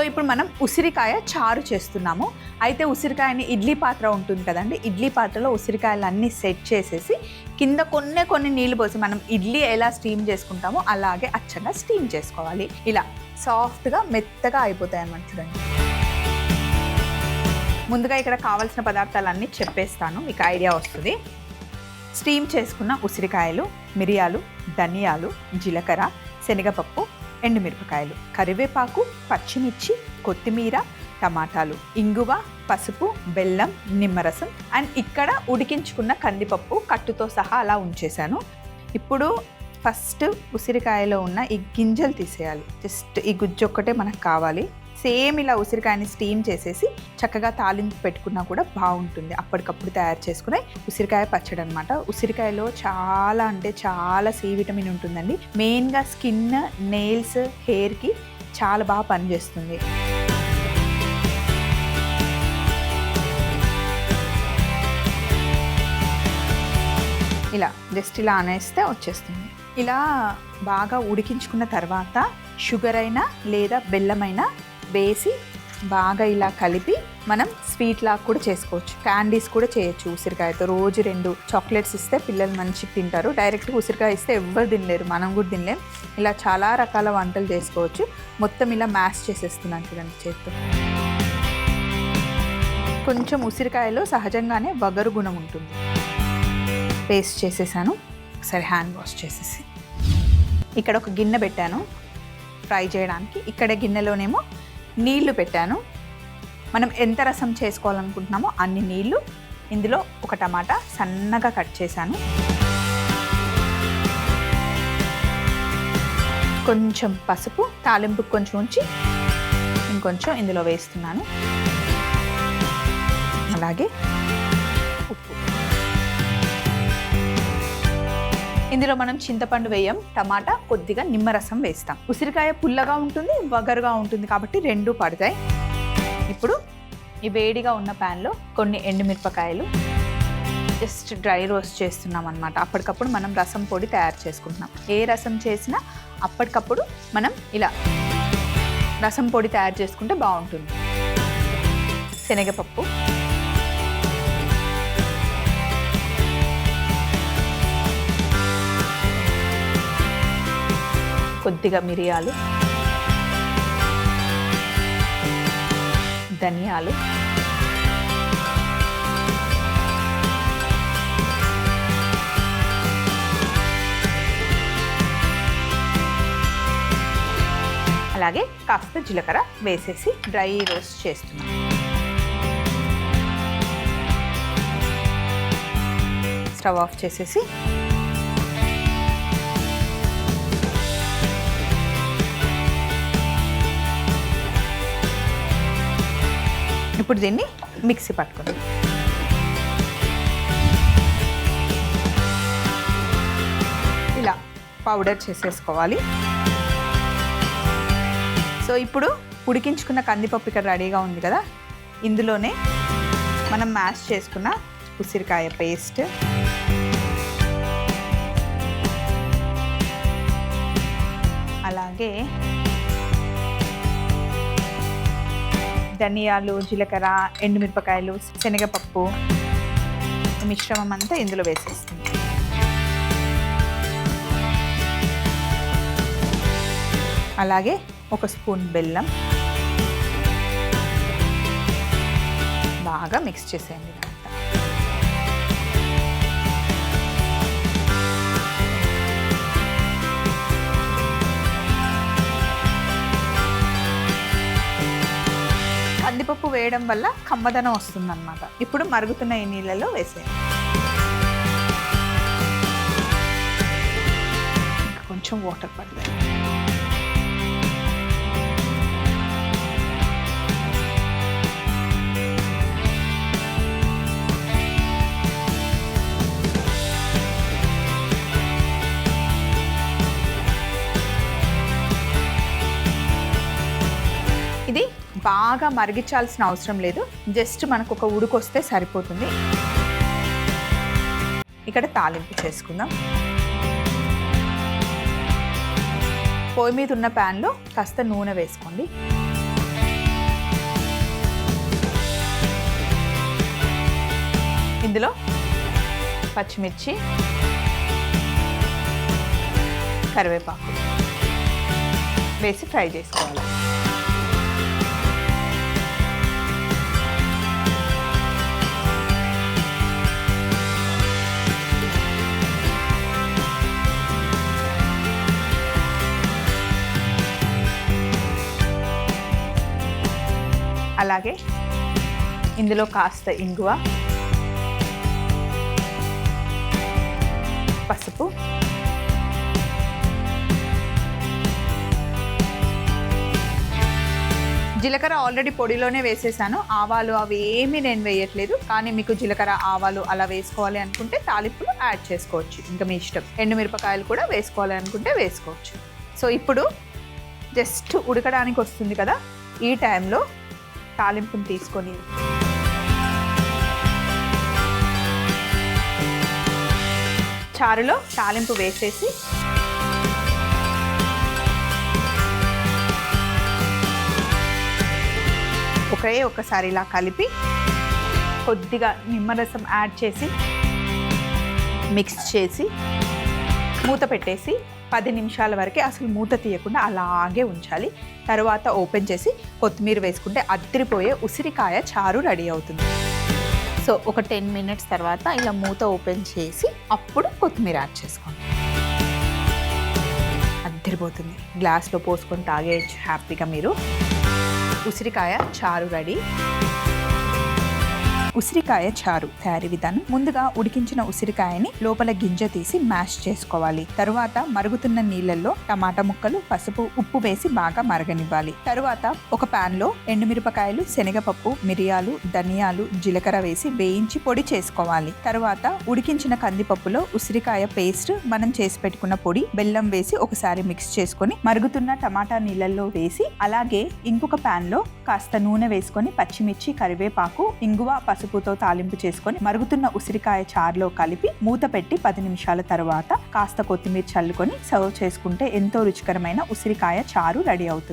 ఇప్పుడు మనం ఉసిరికాయ చారు చేస్తున్నాము. అయితే ఉసిరికాయని ఇడ్లీ పాత్ర ఉంటుంది కదండి, ఇడ్లీ పాత్రలో ఉసిరికాయలు అన్నీ సెట్ చేసేసి కింద కొన్ని నీళ్ళు పోసి మనం ఇడ్లీ ఎలా స్టీమ్ చేసుకుంటామో అలాగే అచ్చంగా స్టీమ్ చేసుకోవాలి. ఇలా సాఫ్ట్గా మెత్తగా అయిపోతాయి అన్నమాట. చూడండి, ముందుగా ఇక్కడ కావాల్సిన పదార్థాలన్నీ చెప్పేస్తాను, మీకు ఐడియా వస్తుంది. స్టీమ్ చేసుకున్న ఉసిరికాయలు, మిరియాలు, ధనియాలు, జీలకర్ర, శనగపప్పు, ఎండుమిరపకాయలు, కరివేపాకు, పచ్చిమిర్చి, కొత్తిమీర, టమాటాలు, ఇంగువ, పసుపు, బెల్లం, నిమ్మరసం అండ్ ఇక్కడ ఉడికించుకున్న కందిపప్పు కట్టుతో సహా అలా ఉంచేసాను. ఇప్పుడు ఫస్ట్ ఉసిరికాయలో ఉన్న ఈ గింజలు తీసేయాలి. జస్ట్ ఈ గుజ్జు ఒక్కటే మనకు కావాలి. సేమ్ ఇలా ఉసిరికాయని స్టీమ్ చేసేసి చక్కగా తాలింపు పెట్టుకున్నా కూడా బాగుంటుంది. అప్పటికప్పుడు తయారు చేసుకునే ఉసిరికాయ పచ్చడి అనమాట. ఉసిరికాయలో చాలా అంటే చాలా సి విటమిన్ ఉంటుందండి. మెయిన్గా స్కిన్, నెయిల్స్, హెయిర్కి చాలా బాగా పనిచేస్తుంది. ఇలా జస్ట్ ఇలా అనేస్తే వచ్చేస్తుంది. ఇలా బాగా ఉడికించుకున్న తర్వాత షుగర్ అయినా లేదా బెల్లమైనా వేసి బాగా ఇలా కలిపి మనం స్వీట్ లాగా కూడా చేసుకోవచ్చు. క్యాండీస్ కూడా చేయొచ్చు ఉసిరికాయతో. రోజు 2 చాక్లెట్స్ ఇస్తే పిల్లలు మంచిగా తింటారు. డైరెక్ట్గా ఉసిరికాయ ఇస్తే ఎవ్వరు తినలేరు, మనం కూడా తినలేం. ఇలా చాలా రకాల వంటలు చేసుకోవచ్చు. మొత్తం ఇలా మ్యాష్ చేసేస్తున్నాను చూడండి చేత్తో. కొంచెం ఉసిరికాయలో సహజంగానే వగరు గుణం ఉంటుంది. పేస్ట్ చేసేసాను. ఒకసారి హ్యాండ్ వాష్ చేసేసి ఇక్కడ ఒక గిన్నె పెట్టాను ఫ్రై చేయడానికి. ఇక్కడ గిన్నెలోనేమో నీళ్లు పెట్టాను. మనం ఎంత రసం చేసుకోవాలనుకుంటున్నామో అన్ని నీళ్లు. ఇందులో ఒక టమాటా సన్నగా కట్ చేశాను. కొంచెం పసుపు, తాలింపుకి కొంచెం ఉంచి ఇంకొంచెం ఇందులో వేస్తున్నాను. అలాగే ఉప్పు. ఇందులో మనం చింతపండు వేయం, టమాటా, కొద్దిగా నిమ్మరసం వేస్తాం. ఉసిరికాయ పుల్లగా ఉంటుంది, వగరుగా ఉంటుంది కాబట్టి 2 పడతాయి. ఇప్పుడు ఈ వేడిగా ఉన్న ప్యాన్లో కొన్ని ఎండుమిరపకాయలు జస్ట్ డ్రై రోస్ట్ చేస్తున్నాం అన్నమాట. అప్పటికప్పుడు మనం రసం పొడి తయారు చేసుకుంటున్నాం. ఏ రసం చేసినా అప్పటికప్పుడు మనం ఇలా రసం పొడి తయారు చేసుకుంటే బాగుంటుంది. శనగపప్పు, కొద్దిగా మిరియాలు, ధనియాలు, అలాగే కాస్త జీలకర్ర వేసేసి డ్రై రోస్ట్ చేస్తున్నాం. స్టవ్ ఆఫ్ చేసేసి ఇప్పుడు దీన్ని మిక్సీ పట్టుకుందాం. ఇలా పౌడర్ చేసేసుకోవాలి. సో ఇప్పుడు ఉడికించుకున్న కందిపప్పు ఇక్కడ రెడీగా ఉంది కదా, ఇందులోనే మనం మ్యాష్ చేసుకున్న ఉసిరికాయ పేస్ట్, అలాగే ధనియాలు, జీలకర్ర, ఎండుమిరపకాయలు, శనగపప్పు మిశ్రమం అంతా ఇందులో వేసేస్తుంది. అలాగే 1 స్పూన్ బెల్లం బాగా మిక్స్ చేసేయండి. కందిపప్పు వేయడం వల్ల కమ్మదనం వస్తుందన్నమాట. ఇప్పుడు మరుగుతున్న ఈ నీళ్ళలో వేసేయండి. కొంచెం వాటర్ పడతాయి. ఇది బాగా మరిగించాల్సిన అవసరం లేదు, జస్ట్ మనకు ఒక ఉడుకొస్తే సరిపోతుంది. ఇక్కడ తాలింపు చేసుకుందాం. పొయ్యి మీద ఉన్న ప్యాన్లో కాస్త నూనె వేసుకోండి. ఇందులో పచ్చిమిర్చి, కరివేపాకు వేసి ఫ్రై చేసుకోవాలి. అలాగే ఇందులో కాస్త ఇంగువ, పసుపు, జీలకర్ర ఆల్రెడీ పొడిలోనే వేసేసాను. ఆవాలు అవి ఏమీ నేను వేయట్లేదు. కానీ మీకు జీలకర్ర, ఆవాలు అలా వేసుకోవాలి అనుకుంటే తాలింపులు యాడ్ చేసుకోవచ్చు, ఇంకా మీ ఇష్టం. ఎండుమిరపకాయలు కూడా వేసుకోవాలి అనుకుంటే వేసుకోవచ్చు. సో ఇప్పుడు జస్ట్ ఉడకడానికి వస్తుంది కదా, ఈ టైంలో తాలింపుని తీసుకొని చారులో తాలింపు వేసేసి ఒక్కసారి ఇలా కలిపి కొద్దిగా నిమ్మరసం యాడ్ చేసి మిక్స్ చేసి మూత పెట్టేసి 10 నిమిషాల వరకు అసలు మూత తీయకుండా అలాగే ఉంచాలి. తర్వాత ఓపెన్ చేసి కొత్తిమీర వేసుకుంటే అద్దరిపోయే ఉసిరికాయ చారు రెడీ అవుతుంది. సో ఒక 10 మినిట్స్ తర్వాత ఇలా మూత ఓపెన్ చేసి అప్పుడు కొత్తిమీర యాడ్ చేసుకోండి. అద్దరిపోతుంది. గ్లాస్లో పోసుకొని తాగేయచ్చు హ్యాపీగా మీరు. ఉసిరికాయ చారు రెడీ. ఉసిరికాయ చారు తయారీ విధానం: ముందుగా ఉడికించిన ఉసిరికాయని లోపల గింజ తీసి మ్యాష్ చేసుకోవాలి. తరువాత మరుగుతున్న నీళ్ళల్లో టమాటా ముక్కలు, పసుపు, ఉప్పు వేసి బాగా మరగనివ్వాలి. తరువాత ఒక పాన్ లో ఎండుమిరపకాయలు, శనగపప్పు, మిరియాలు, ధనియాలు, జీలకర్ర వేసి వేయించి పొడి చేసుకోవాలి. తరువాత ఉడికించిన కందిపప్పులో ఉసిరికాయ పేస్ట్, మనం చేసి పెట్టుకున్న పొడి, బెల్లం వేసి ఒకసారి మిక్స్ చేసుకొని మరుగుతున్న టమాటా నీళ్ళల్లో వేసి, అలాగే ఇంకొక పాన్ లో కాస్త నూనె వేసుకొని పచ్చిమిర్చి, కరివేపాకు, ఇంగువ, పసుపుతో తాలింపు చేసుకొని మరుగుతున్న ఉసిరికాయ చారులో కలిపి మూత పెట్టి 10 నిమిషాల తర్వాత కాస్త కొత్తిమీర చల్లుకొని సర్వ్ చేసుకుంటే ఎంతో రుచికరమైన ఉసిరికాయ చారు రెడీ అవుతుంది.